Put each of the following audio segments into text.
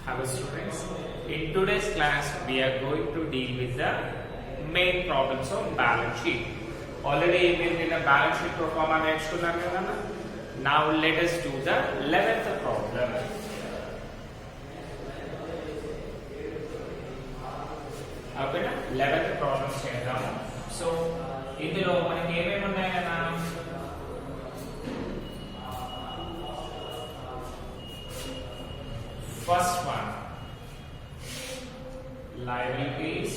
Hello students, in today's class we are going to deal with the main problems of balance sheet. Already in the balance sheet pro forma నేర్చుకున్నారు కదా. Now let us do the 11th problem. ఓకేనా 11th problem చేద్దాము. So ఇందులో మనకి ఏమేమి ఉన్నాయి కదా. First one, liabilities,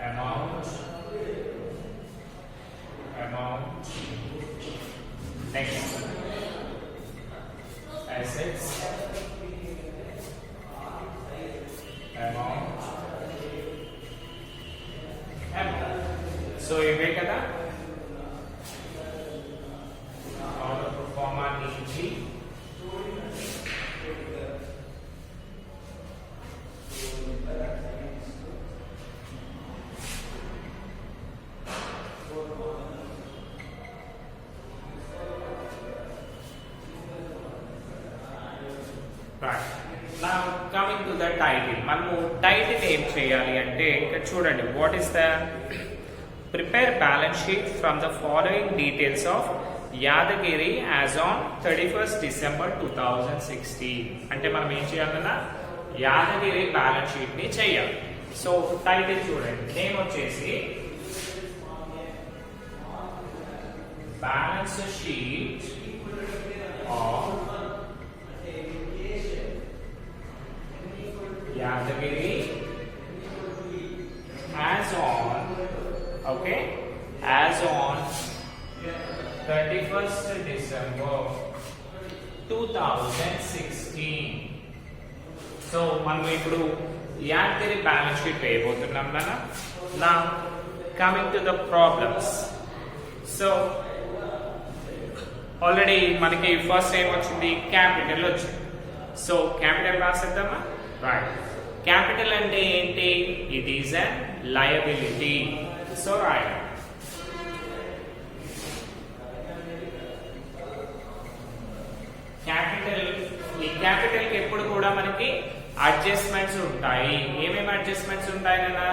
amount, next, assets, amount, so ఇవే కదా. Now coming to the title, మనము టైటిల్ ఏం చేయాలి అంటే ఇక్కడ చూడండి, what is the prepare balance sheet from the following details of Yadagiri as on 31st December 2016. అంటే మనం ఏం చేయాలన్నా యాదగిరి బ్యాలెన్స్ షీట్ ని చేయాలి. సో టైటిల్ చూడండి, నేమ్ వచ్చేసి balance sheet of Yadagiri as on 31st December 2016. So మనం ఇప్పుడు యాదగిరి బ్యాలెన్స్ షీట్ వేయబోతున్నాం కదా. నా coming to the problems. So already మనకి ఫస్ట్ ఏం వచ్చింది, క్యాపిటల్ వచ్చింది. సో క్యాపిటల్ రాసేద్దామా. రైట్, క్యాపిటల్ అంటే ఏంటి, it is a liability. So right, capital, ఈ క్యాపిటల్ కి ఎప్పుడు కూడా మనకి అడ్జస్ట్మెంట్స్ ఉంటాయి. ఏమేమి అడ్జస్ట్మెంట్స్ ఉంటాయి కదా,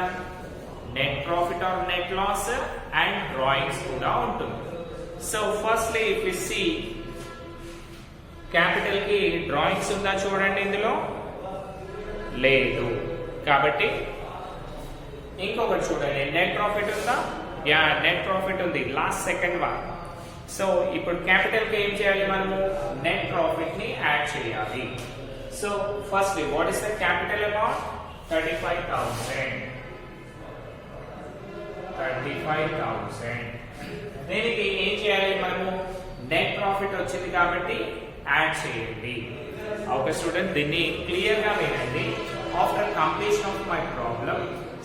net profit or net loss and drawings కూడా ఉంటుంది. So firstly if you see, capital కి డ్రాయింగ్స్ ఉందా చూడండి, ఇందులో లేదు. కాబట్టి ఇంకొకటి చూడండి, నెట్ ప్రాఫిట్ ఉందా, యా నెట్ ప్రాఫిట్ ఉంది, లాస్ట్ సెకండ్ వన్. సో ఇప్పుడు క్యాపిటల్ కి ఏం చేయాలి, మనము నెట్ ప్రాఫిట్ ని యాడ్ చేయాలి. So firstly what is the capital amount, 35,000. దీనికి ఏం చేయాలి, మనము నెట్ ప్రాఫిట్ వచ్చింది కాబట్టి యాడ్ చేయండి. ఓకే స్టూడెంట్, దీన్ని క్లియర్ గా వినండి. After completion of my problem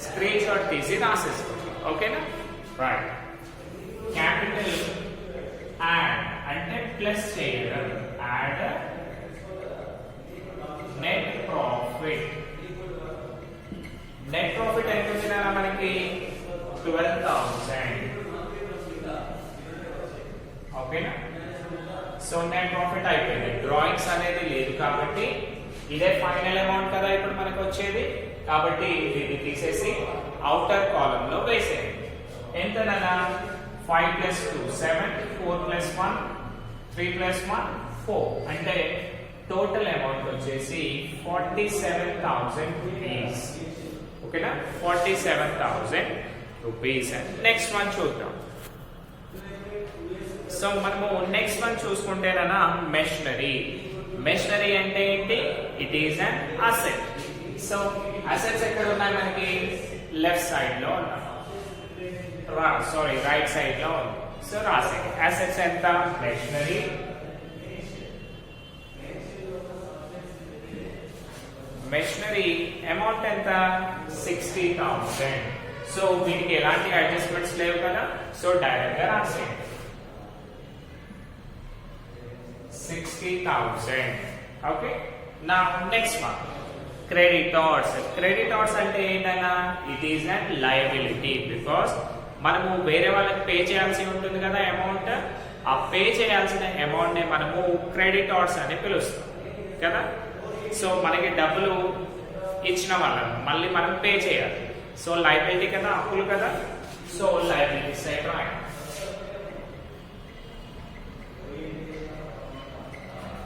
screen shot తీసి రాసేసుకోండి. ఓకేనా. రైట్, క్యాపిటల్ యాడ్ అంటే ప్లస్ చేయడం, add net profit. Net profit ఎంత వచ్చినా మనకి 12,000. ఓకేనా. సో నెట్ ప్రాఫిట్ అయిపోయింది, డ్రాయింగ్స్ అనేది లేదు కాబట్టి ఇదే ఫైనల్ అమౌంట్ కదా ఇప్పుడు మనకు వచ్చేది. కాబట్టి దీన్ని తీసేసి అవుటర్ కాలమ్ లో వేసేయండి. ఎంతనన్నా 5 + 2 7, 4 + 1 3 + 1 4, అంటే టోటల్ అమౌంట్ వచ్చేసి 47,000 రూపీస్. ఓకేనా, 47,000 రూపీస్. నెక్స్ట్ వన్ చూద్దాం. సో మనము నెక్స్ట్ వన్ చూసుకుంటేనా మెషినరీ. మెషినరీ అంటే ఏంటి, it is an asset. So assets ఎక్కడ ఉన్నాయి మనకి, లెఫ్ట్ సైడ్ లో ఉన్నాయి, రైట్ సైడ్ లో ఉంది. సో రాసేది అసెట్స్ ఎంత, మెషినరీ అమౌంట్ ఎంత, 60,000. సో వీటికి ఎలాంటి అడ్జస్ట్మెంట్స్ లేవు కదా. సో డైరెక్ట్ గా రాసేయండి 60,000. Okay. Now next one, creditors. Creditors అంటే ఏంటన్నా, it is a liability because మనము వేరే వాళ్ళకి పే చేయాల్సి ఉంటుంది కదా అమౌంట్. ఆ పే చేయాల్సిన అమౌంట్ ని మనము క్రెడిటార్స్ అని పిలుస్తాం కదా. సో మనకి డబ్బులు ఇచ్చిన వాళ్ళని మళ్ళీ మనం పే చేయాలి. సో లయబిలిటీ కదా, అప్పులు కదా. సో లయబిలిటీ సైడ్ రాయండి.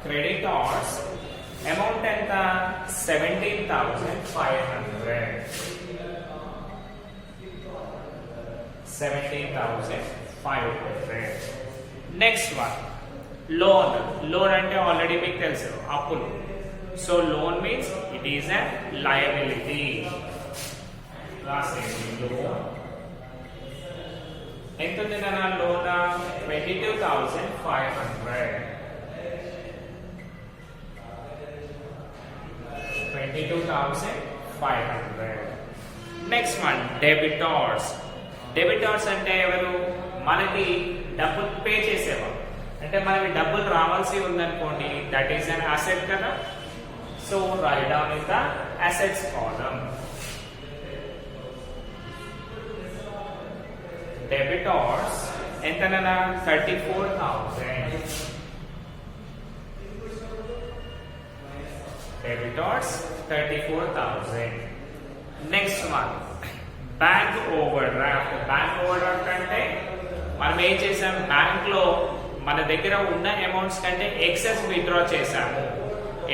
క్రెడిటార్స్ అమౌంట్ ఎంత? 17,500. 17,500. Next one loan. లోన్ అంటే ఆల్రెడీ మీకు తెలుసు అప్పులు. So loan means it is a liability. రాసేయండి లోన్. ఎంత ఉంది నా loan? 22,500. 22,500. Next one debtors. Debtors అంటే ఎవరు? మనకి డబ్బులు పే చేసేవాళ్ళు. అంటే మనకి డబ్బులు రావాల్సి ఉందనుకోండి, దట్ ఈస్ అన్ అసెట్ కదా. So write down in the assets column. Debtors ఎంతనన్నా? 34,000. Debitors 34,000. Next one bank overdraft. Bank overdraft అంటే మనం ఏం చేసాం? బ్యాంక్ లో మన దగ్గర ఉన్న అమౌంట్స్ కంటే ఎక్సెస్ విత్డ్రా చేసాము.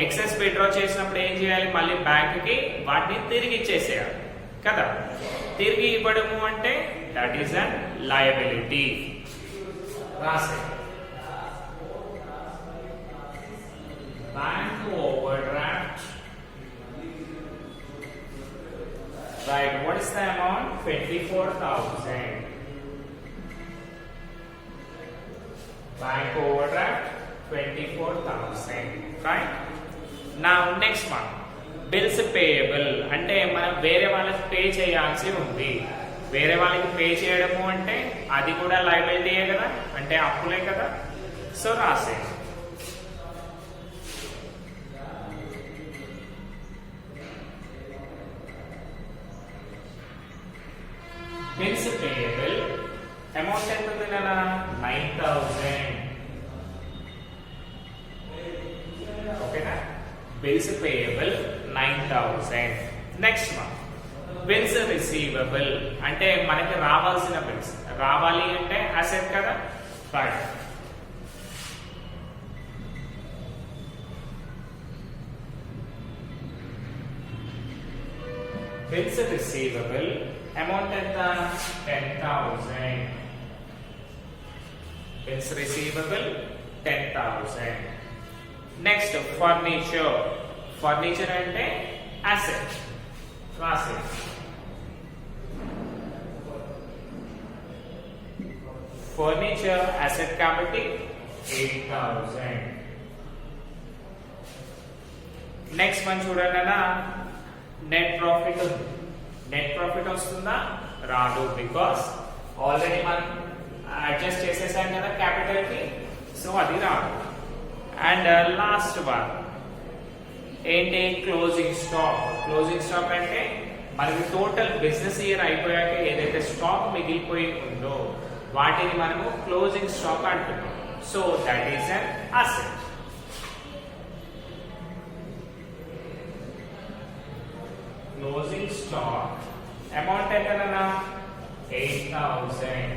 ఎక్సెస్ విత్డ్రా చేసినప్పుడు ఏం చేయాలి? మళ్ళీ బ్యాంక్ కి వాటిని తిరిగి ఇచ్చేసేయాలి కదా. తిరిగి ఇవ్వడము అంటే దట్ ఈస్ అన్ లయబిలిటీ. రాసే bank overdraft. Right, what is the amount? 24,000. Bank overdraft 24,000. Right? Now next one bills payable. అంటే మనం వేరే వాళ్ళకి పే చేయాల్సి ఉంది. వేరే వాళ్ళకి పే చేయడము అంటే అది కూడా లయబిలిటీయే కదా, అంటే అప్పులే కదా. సో రాసే bills payable amount ఎంత ఉంది నాన్న? 9,000. ఓకేనా? bills payable 9,000. Next one bills receivable. అంటే మనకి రావాల్సిన బిల్స్. రావాలి అంటే అసెట్ కదా. రైట్. bills receivable అమౌంట్ ఎంత? 10,000. bills receivable 10,000. Next furniture. Furniture అంటే అసెట్. రాసే ఫర్నిచర్ అసెట్ కాబట్టి 8,000. నెక్స్ట్ మనం చూడండి అన్న, నెట్ ప్రాఫిట్ ఉంది. నెట్ ప్రాఫిట్ వస్తుందా? రాదు. బికాస్ ఆల్రెడీ మనం అడ్జస్ట్ చేసేసాం కదా క్యాపిటల్ కి. సో అది రాదు. అండ్ లాస్ట్ వన్ ఏంటి? Closing stock. క్లోజింగ్ స్టాక్ అంటే మనకి టోటల్ బిజినెస్ ఇయర్ అయిపోయాక ఏదైతే స్టాక్ మిగిలిపోయి ఉందో వాటిని మనము క్లోజింగ్ స్టాక్ అంటున్నాం. So that is an asset. Closing stock amount ఎంతనన్నా? 8,000.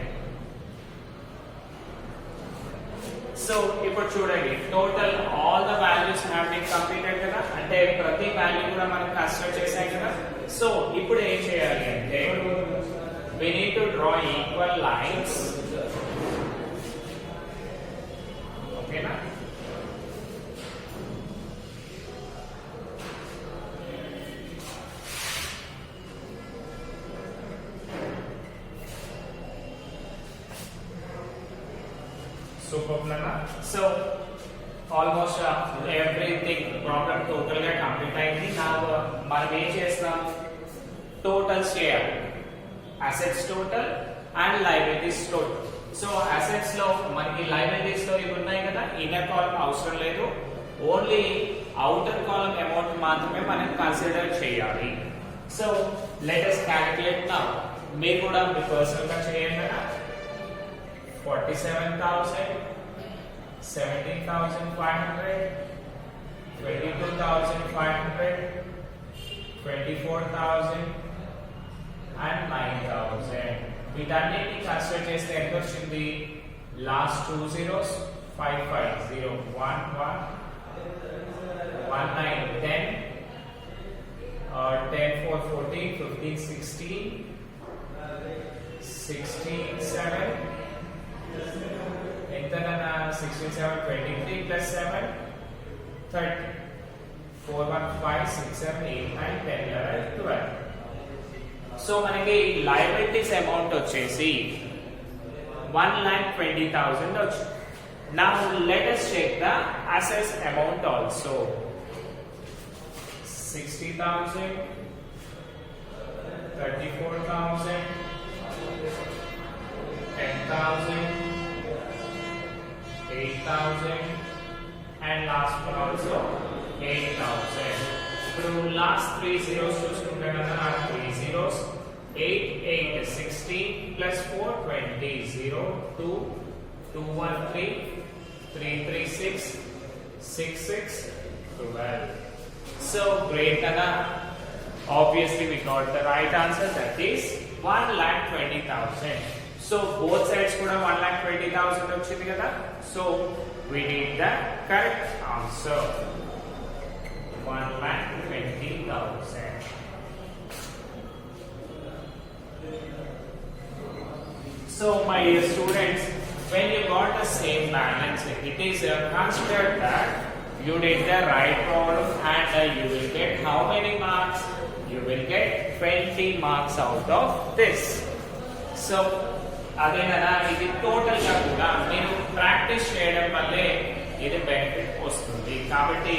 సో ఇప్పుడు చూడండి, total all the values have been completed కదా. అంటే ప్రతి వాల్యూ కూడా మనం కన్సిడర్ చేసాం కదా. సో ఇప్పుడు ఏం చేయాలి అంటే we need to draw equal lines. ఓకేనా? So almost everything problem total గా కంప్లీట్ అయింది. నా మనం ఏం చేస్తాం? టోటల్స్ చేయాలి. Assets total and liabilities total. So assets లో మనకి లయబిలిటీస్ లో ఇవి ఉన్నాయి కదా, ఇన్నర్ కాలమ్ అవసరం లేదు. ఓన్లీ అవుటర్ కాలమ్ అమౌంట్ మాత్రమే మనం కన్సిడర్ చేయాలి. So let us calculate now. మీరు కూడా మీ పర్సనల్ గా చేయండి కదా. 47,000 17,500, 22,500, 24,000 and 9,000. వీటన్నిటిని కన్సిడర్ చేస్తే ఎంత వచ్చింది? లాస్ట్ 2 zeros 550 11 19 10 10 4 14 15 16 16 7 ఎంతనా 16 7 23 plus 7 30 4 1 5 6 7 8 9 10 11 12. సో మనకి లయబిలిటీస్ అమౌంట్ వచ్చేసి 1,20,000 వచ్చింది. Now let us check the assets amount also. 60,000, 34,000, 10,000, 8,000 and last one also 8,000. ఇప్పుడు లాస్ట్ 3 zeros చూసుకుంటే కనుక 3 zeros 8 8 16 plus 4 20 0 2 2 1 3 3 3 6 6 6 12. So great kada. Obviously we got the right answer, that is 1,20,000. So both sides kuda 1,20,000 ochindi kada. So we did the correct answer, 1,20,000. So my dear students, when you got the same balance, it is considered that you did the right problem and you will get how many marks? You will get 20 marks out of this. So అదేనా, ఇది total గా కూడా మీరు practice చేయడం వల్లే ఇది benefit వస్తుంది. కాబట్టి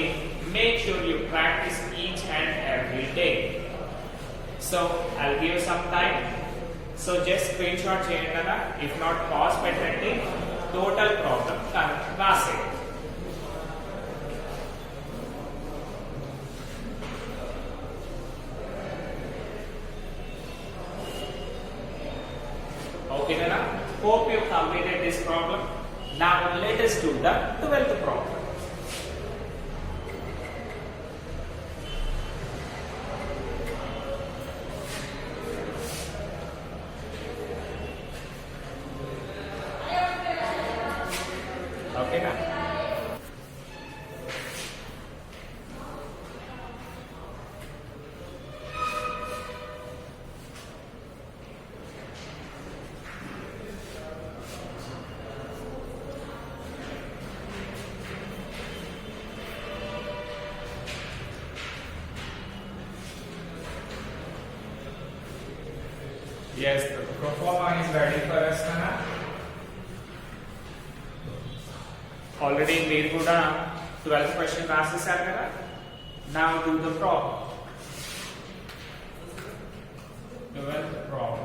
make sure you practise each and every day. So I will give some time. So just screenshot చేయండి కదా, ఇఫ్ నాట్ పాజ్ పెట్టండి, టోటల్ ప్రాబ్లం రాసేయండి. Okay, Nana? Hope you completed this problem. Now let us do the 12th problem. Okay, Nana? Yes, the proforma is ready for us, Nana. Already మీరు కూడా 12th question రాసేసారు కదా. Now do the problem. 12th problem.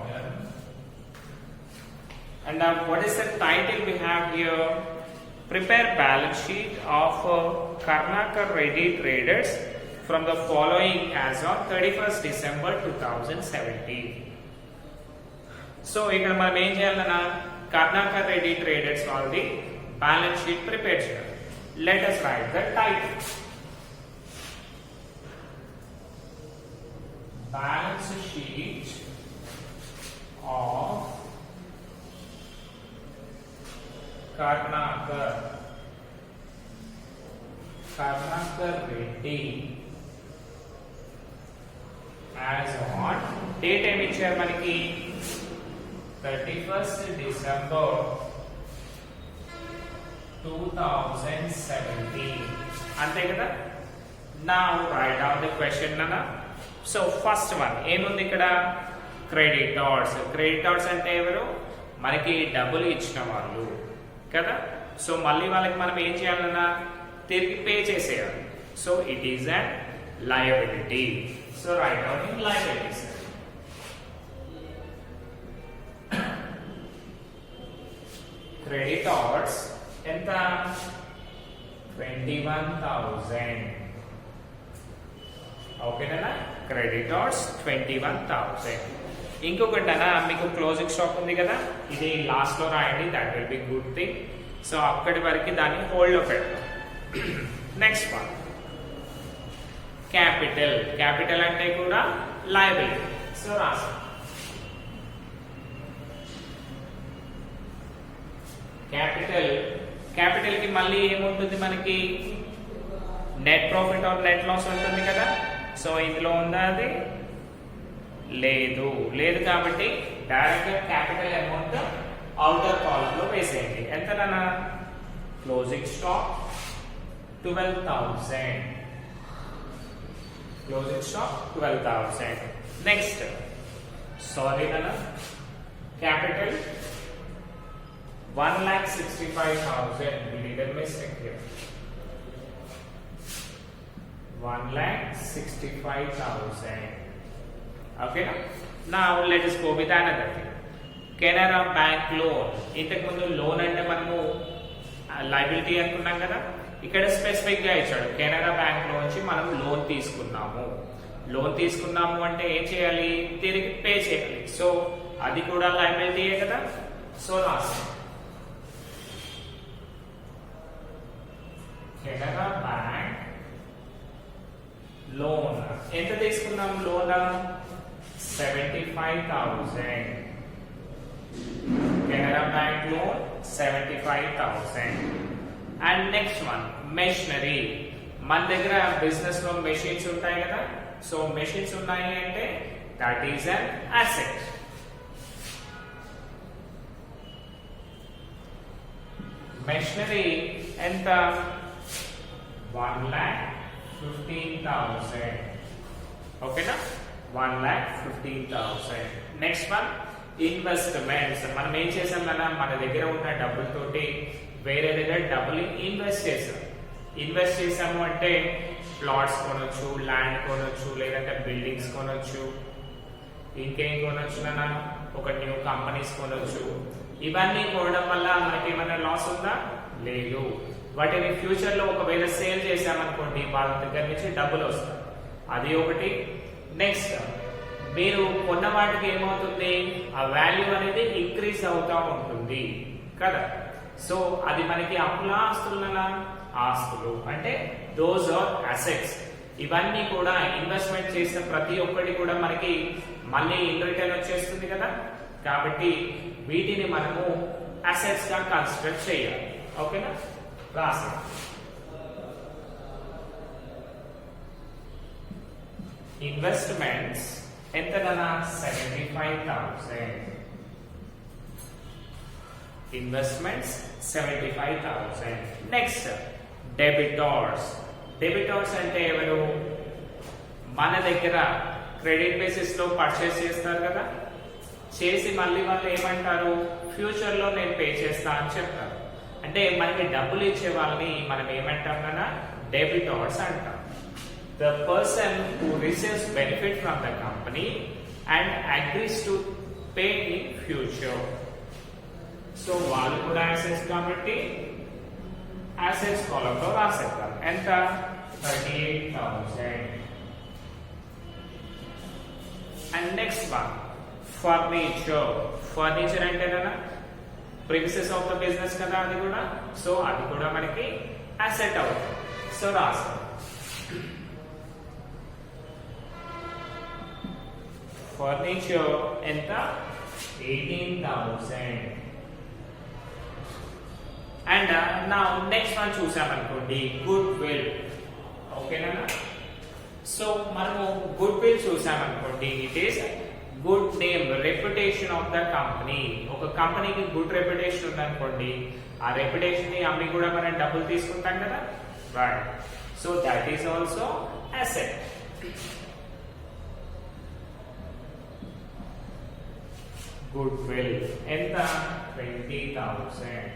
And now what is the title we have here? Prepare balance sheet of Karnakar Reddy Traders from the following as on 31st December 2017. So ఇక్కడ మనం ఏం చేయాలన్నా, Karunakar Reddy traders వాళ్ళది balance sheet prepare చేయాలి. Let us write the title. Balance sheet of Karnakar Reddy as on date ఏమి ఇచ్చారు మనకి, 31st December 2017 అంతే కదా. Now write down the question nana. So first one ఏముంది ఇక్కడ, క్రెడిటార్స్. క్రెడిటార్స్ అంటే ఎవరు, మనకి డబ్బులు ఇచ్చిన వాళ్ళు కదా. సో మళ్ళీ వాళ్ళకి మనం ఏం చేయాలన్నా, తిరిగి పే చేసేయాలి. So it is an liability. So write down in liabilities. Creditors ఎంత, 21,000. ఓకేనా, క్రెడిటార్స్ 21,000. ఇంకొకటి అన్న, మీకు క్లోజింగ్ స్టాక్ ఉంది కదా, ఇది లాస్ట్ లో రాయండి, that will be good thing. So అక్కడి వరకు దాన్ని హోల్డ్లో పెడతాం. Next one capital. క్యాపిటల్ అంటే కూడా లయబిలిటీ. సో రాస్తాం క్యాపిటల్. క్యాపిటల్ కి మళ్ళీ ఏముంటుంది మనకి net profit or net loss ఉంటుంది కదా. సో ఇందులో ఉందా అది? లేదు. లేదు కాబట్టి direct capital amount outer column లో వేసేయండి. ఎంతనా? Closing stock 12,000. Closing stock 12,000. Next sorry నాన్న, capital 1,65,000. We did a mistake here. 1,65,000. Okay. Now let us go with another thing. Canara bank loan. ఇంతకు ముందు లోన్ అంటే మనము లయబిలిటీ అనుకున్నాం కదా. ఇక్కడ స్పెసిఫిక్ గా ఇచ్చాడు కెనరా బ్యాంక్ లోంచి మనం లోన్ తీసుకున్నాము. లోన్ తీసుకున్నాము అంటే ఏం చేయాలి? తిరిగి పే చేయాలి. సో అది కూడా లయబిలిటీయే కదా. సో రాస్తాం కెనరా బ్యాంక్ లోన్. ఎంత తీసుకున్నాం loan? 75,000. Canara bank loan 75,000. And next one machinery. మన దగ్గర బిజినెస్ లో మెషిన్స్ ఉంటాయి కదా. సో మెషిన్స్ ఉన్నాయి అంటే that is an asset. Machinery ఎంత? 1,15,000. ఓకేనా? 1,15,000. Next one investments. మనం ఏం చేసాం కదా, మన దగ్గర ఉన్న డబ్బులతోటి వేరే దగ్గర డబ్బులు ఇన్వెస్ట్ చేసాం. ఇన్వెస్ట్ చేసాము అంటే ప్లాట్స్ కొనొచ్చు, ల్యాండ్ కొనొచ్చు, లేదంటే బిల్డింగ్స్ కొనొచ్చు, ఇంకేం కొనొచ్చు నాన్న, ఒక న్యూ కంపెనీస్ కొనొచ్చు. ఇవన్నీ కొనడం వల్ల మనకి ఏమైనా లాస్ ఉందా? లేదు. వాటిని ఫ్యూచర్ లో ఒకవేళ సేల్ చేసామనుకోండి వాళ్ళ దగ్గర నుంచి డబ్బులు వస్తాయి. అది ఒకటి. నెక్స్ట్ మీరు కొన్న వాటికి ఏమవుతుంది? ఆ వాల్యూ అనేది ఇంక్రీజ్ అవుతా ఉంటుంది కదా. సో అది మనకి అప్పుల ఆస్తులనా? ఆస్తులు. అంటే దోస్ ఆర్ అసెట్స్. ఇవన్నీ కూడా ఇన్వెస్ట్మెంట్ చేసిన ప్రతి ఒక్కటి కూడా మనకి మళ్ళీ ఇన్ రిటర్న్ వచ్చేస్తుంది కదా. కాబట్టి వీటిని మనము అసెట్స్ గా కన్సిడర్ చేయాలి. ఓకేనా? రాసి ఇన్వెస్ట్మెంట్స్ ఎంతనా? 75,000. ఇన్వెస్ట్మెంట్స్ 75,000. Next debtors. డెబిటార్స్ అంటే ఎవరు? మన దగ్గర క్రెడిట్ బేసిస్ లో పర్చేస్ చేస్తారు కదా. చేసి మళ్ళీ వాళ్ళు ఏమంటారు? ఫ్యూచర్ లో నేను పే చేస్తా అని చెప్తారు. అంటే మనకి డబ్బులు ఇచ్చే వాళ్ళని మనం ఏమంటాం కదా? డెబిటార్స్ అంటాం. The person who receives benefit from the company and agrees to pay in future. So వాళ్ళు కూడా assets కాబట్టి assets column లో రాసేద్దాం. ఎంత? 38,000. And next one furniture. Furniture అంటే కదా ప్రిమిసెస్ ఆఫ్ ద బిజినెస్ కదా అది కూడా. సో అది కూడా మనకి అసెట్ అవుతుంది. సో రాస్తాం ఫర్నిచర్ ఎంత? 18,000. అండ్ నా నెక్స్ట్ వన్ చూసామనుకోండి గుడ్ విల్. ఓకేనా? సో మనము గుడ్ విల్ చూసామనుకోండి it is good name, reputation of the company. ఒక కంపెనీకి గుడ్ రెప్యుటేషన్ ఉందనుకోండి, ఆ రెప్యుటేషన్ ని అమ్మి కూడా మనం డబ్బులు తీసుకుంటాం కదా. Right. So that is also asset. Good will ఎంత? 20,000.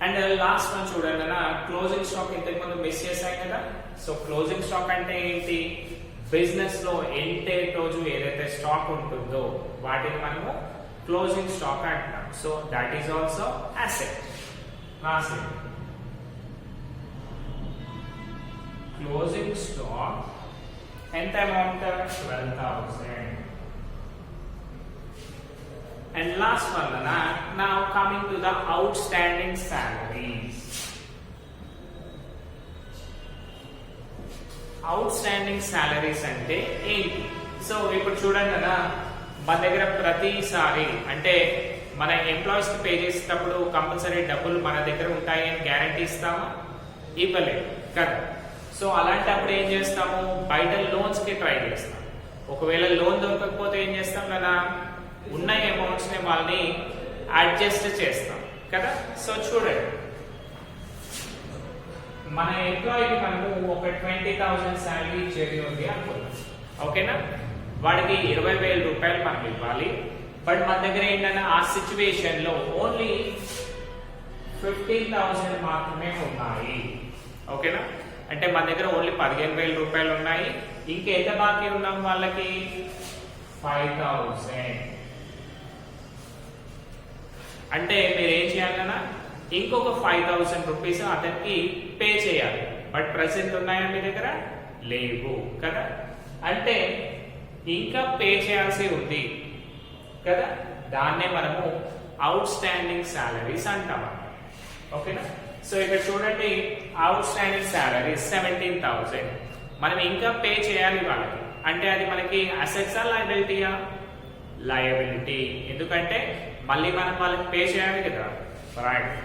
అండ్ లాస్ట్ వన్ చూడండి అన్న, క్లోజింగ్ స్టాక్ ఇంతకు ముందు మిస్ చేశాం కదా. సో క్లోజింగ్ స్టాక్ అంటే ఏంటి? బిజినెస్ లో ఎండ్ రోజు ఏదైతే స్టాక్ ఉంటుందో వాటిని మనము క్లోజింగ్ స్టాక్ అంటాం. So that is also asset. Closing stock ఎంత amount? 12,000. And last one, now coming to the outstanding salaries. Outstanding salaries అంటే ఏంటి? సో ఇప్పుడు చూడండి కదా, మన దగ్గర ప్రతిసారి అంటే మన ఎంప్లాయీస్ కి పే చేసేటప్పుడు కంపల్సరీ డబ్బులు మన దగ్గర ఉంటాయి అని గ్యారంటీ ఇస్తామా? ఇవ్వలేదు కదా. సో అలాంటప్పుడు ఏం చేస్తాము, బయట లోన్స్ కి ట్రై చేస్తాం. ఒకవేళ లోన్ దొరకకపోతే ఏం చేస్తాం కదా, ఉన్న అమౌంట్స్ ని వాళ్ళని అడ్జస్ట్ చేస్తాం కదా. సో చూడండి, మన ఎంప్లాయీకి మనము ఒక 20,000 శాలరీ ఇచ్చేది ఉంది అనుకుందాం, ఓకేనా. వాడికి 20,000 రూపాయలు మనం ఇవ్వాలి. బట్ మన దగ్గర ఏంటంటే ఆ సిచ్యువేషన్ లో ఓన్లీ 15,000 మాత్రమే ఉన్నాయి, ఓకేనా. అంటే మన దగ్గర ఓన్లీ 15,000 రూపాయలు ఉన్నాయి. ఇంకెంత బాకీ ఉన్నాం వాళ్ళకి? 5,000. అంటే మీరు ఏం చేయాలన్నా ఇంకొక 5,000 రూపీస్ అతనికి పే చేయాలి. బట్ ప్రెసెంట్ ఉన్నాయా మీ దగ్గర? లేవు కదా. అంటే ఇంకా పే చేయాల్సి ఉంది కదా. దాన్నే మనము అవుట్ స్టాండింగ్ సాలరీస్ అంటాం, ఓకేనా. సో ఇక్కడ చూడండి, అవుట్ స్టాండింగ్ సాలరీ 17,000 మనం ఇంకా పే చేయాలి వాళ్ళకి. అంటే అది మనకి అసెట్సా లయబిలిటీయా? లయబిలిటీ. ఎందుకంటే మళ్ళీ మనం వాళ్ళకి పే చేయాలి కదా. రైట్,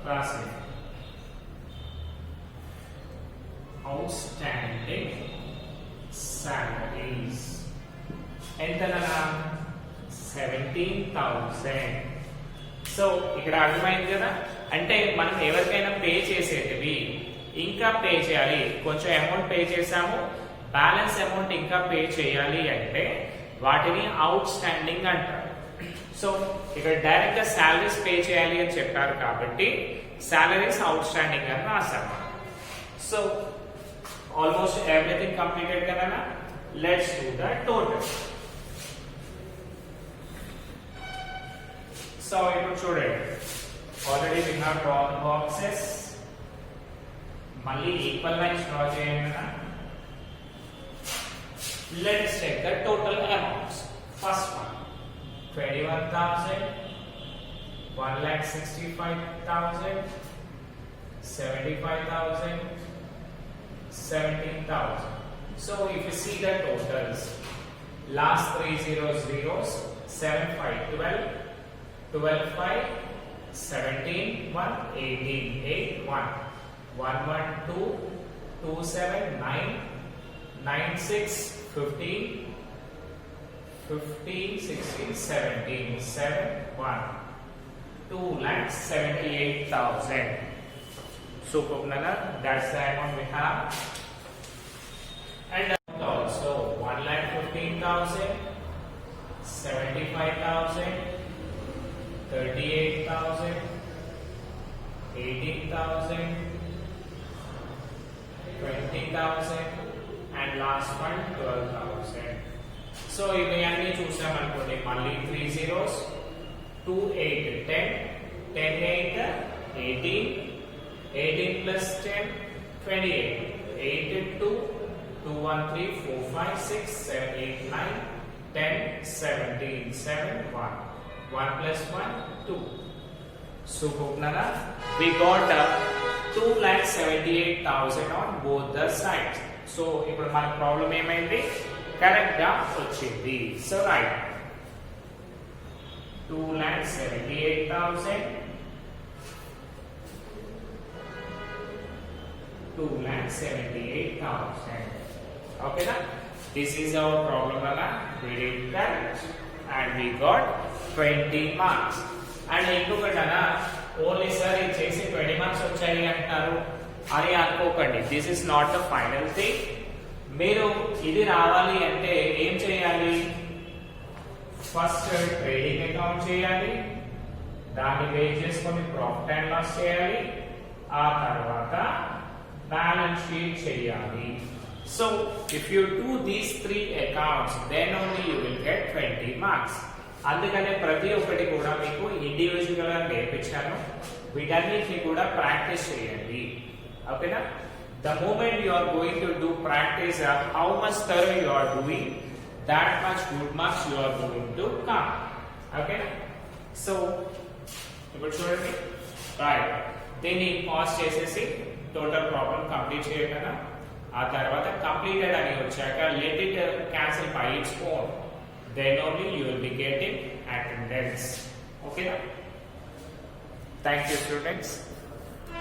రాసి అవుట్స్టాండింగ్ సాలరీస్ ఎంతనా? 17,000. సో ఇక్కడ అర్థమైంది కదా. అంటే మనం ఎవరికైనా పే చేసేటివి ఇంకా పే చేయాలి, కొంచెం అమౌంట్ పే చేసాము, బ్యాలెన్స్ అమౌంట్ ఇంకా పే చేయాలి అంటే వాటిని అవుట్ స్టాండింగ్ అంటారు. సో ఇక్కడ డైరెక్ట్ గా సాలరీస్ పే చేయాలి అని చెప్పారు కాబట్టి సాలరీస్ అవుట్ స్టాండింగ్ అని రాసాము. సో ఆల్మోస్ట్ ఎవ్రీథింగ్ కంప్లీటెడ్ కదా. Let's do the total. So ఇప్పుడు చూడండి, already we have drawn boxes. మళ్ళీ ఈక్వల్ లైన్స్ డ్రా చేయండి కదా. Let's take the total amounts. First one, 21,000, 1,65,000, 75,000, 17,000. So if you see the totals, last 3 zeros, 7, 5, 12, 12, 5, 17, 1, 18, 8, 1, 1, 1, 2, 2, 7, 9, 9, 6, 15, 15, 16, 17, 7, 1, 2,78,000. So, that's the amount we have. And also 1,15,000, 75,000, 38,000, 18,000, 20,000. And last one 12,000. So ఇవన్నీ చూసామనుకోండి, మళ్ళీ 3 zeros, 2, 8, 10, 10, 8, 18, 18 plus 10, 28, 8, 2, 2, 1, 3, 4, 5, 6, 7, 8, 9, 10, 17, 7, 1, 1 plus 1, 2. So we got 2,78,000 on both the sides. So ఇప్పుడు మన problem ఏమైంది? Correct గా వచ్చింది. So right, 2,78,000, 2,78,000. ఓకేనా? This is our problem అలా. we did correct and we got 20 marks. And ఇంకొకటి అలా, ఓన్లీ సార్ ఇది చేసి 20 మార్క్స్ వచ్చాయి అంటారు అని అనుకోకండి. This is not the final thing. మీరు ఇది రావాలి అంటే ఏం చేయాలి? ఫస్ట్ ట్రేడింగ్ అకౌంట్ చేయాలి, దాన్ని బేస్ చేసుకొని ప్రాఫిట్ అండ్ లాస్ చేయాలి, ఆ తర్వాత బ్యాలెన్స్ షీట్ చేయాలి. So if you do these 3 accounts then only you will get 20 marks. అందుకనే ప్రతి ఒక్కటి కూడా మీకు ఇండివిజువల్ గా నేర్పించాను. వీటన్నిటిని కూడా ప్రాక్టీస్ చేయండి, ఓకేనా. The moment you are going to do practice, how much thorough you are doing, that much good marks you are going to come. Okay, so ఇప్పుడు చూడండి రైట్, దీన్ని పాజ్ చేసేసి టోటల్ ప్రాబ్లం కంప్లీట్ చేయగలరా, ఆ తర్వాత completed అని వచ్చాక let it cancel by its own, then only you will be getting attendance. ఓకేనా? Thank you students.